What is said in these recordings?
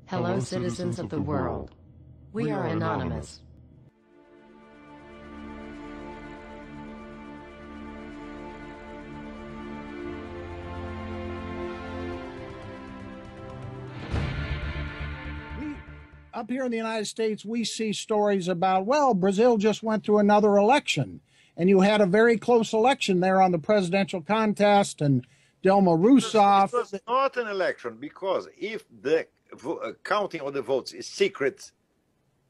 Hello, citizens of the world. We are anonymous. Up here in the United States, we see stories about, well, Brazil just went through another election, and you had a very close election there on the presidential contest, and Dilma Rousseff. It was not an election, because if the counting of the votes is secret,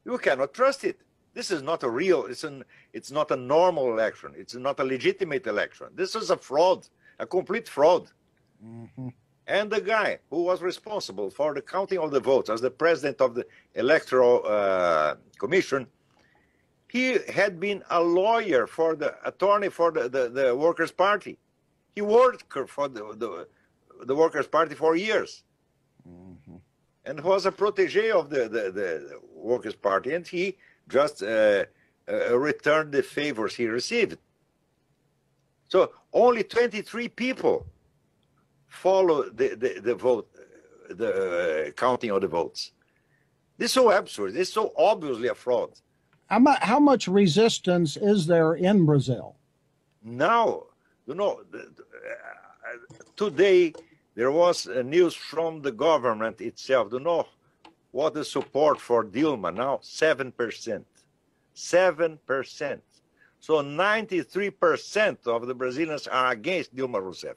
you cannot trust it. This is not a real, it's not a normal election. It's not a legitimate election. This is a fraud, a complete fraud. Mm-hmm. And the guy who was responsible for the counting of the votes as the president of the Electoral Commission, he had been a lawyer for the attorney for the Workers' Party. He worked for the Workers' Party for years. Mm-hmm. And was a protege of the Workers' Party, and he just returned the favors he received. So only 23 people follow the vote, the counting of the votes. This is so absurd. This is so obviously a fraud. How much resistance is there in Brazil? Now, you know, today there was news from the government itself. You know what the support for Dilma now? 7%. 7%. So 93% of the Brazilians are against Dilma Rousseff.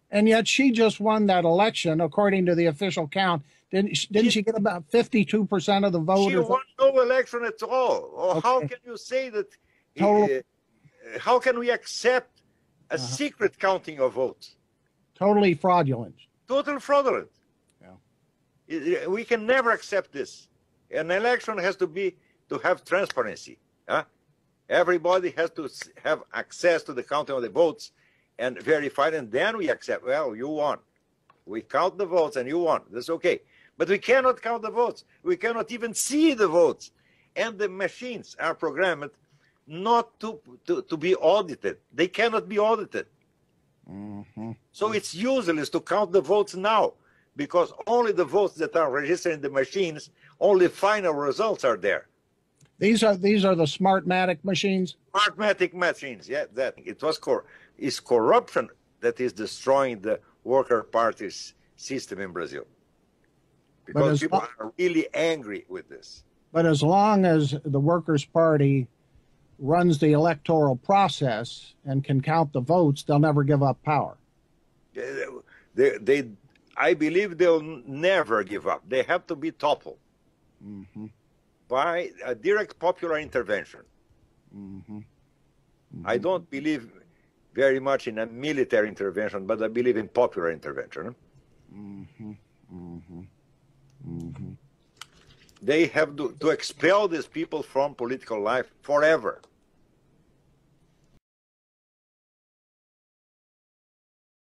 And yet she just won that election, according to the official count. Didn't she get about 52% of the vote? She won no election at all. Or okay. How can you say that? How can we accept a secret counting of votes? Totally fraudulent. Totally fraudulent. Yeah. We can never accept this. An election has to have transparency. Everybody has to have access to the counting of the votes and verify it, and then we accept, well, you won. We count the votes and you won. That's okay. But we cannot count the votes. We cannot even see the votes. And the machines are programmed not to be audited. They cannot be audited. Mm-hmm. So it's useless to count the votes now, because only the votes that are registered in the machines, only final results are there. These are the Smartmatic machines? Smartmatic machines, yeah. That it was it's corruption that is destroying the Worker Party's system in Brazil. Because people are really angry with this. But as long as the Workers' Party runs the electoral process and can count the votes, they'll never give up power. I believe they'll never give up. They have to be toppled by a direct popular intervention. I don't believe very much in a military intervention, but I believe in popular intervention. They have to expel these people from political life forever.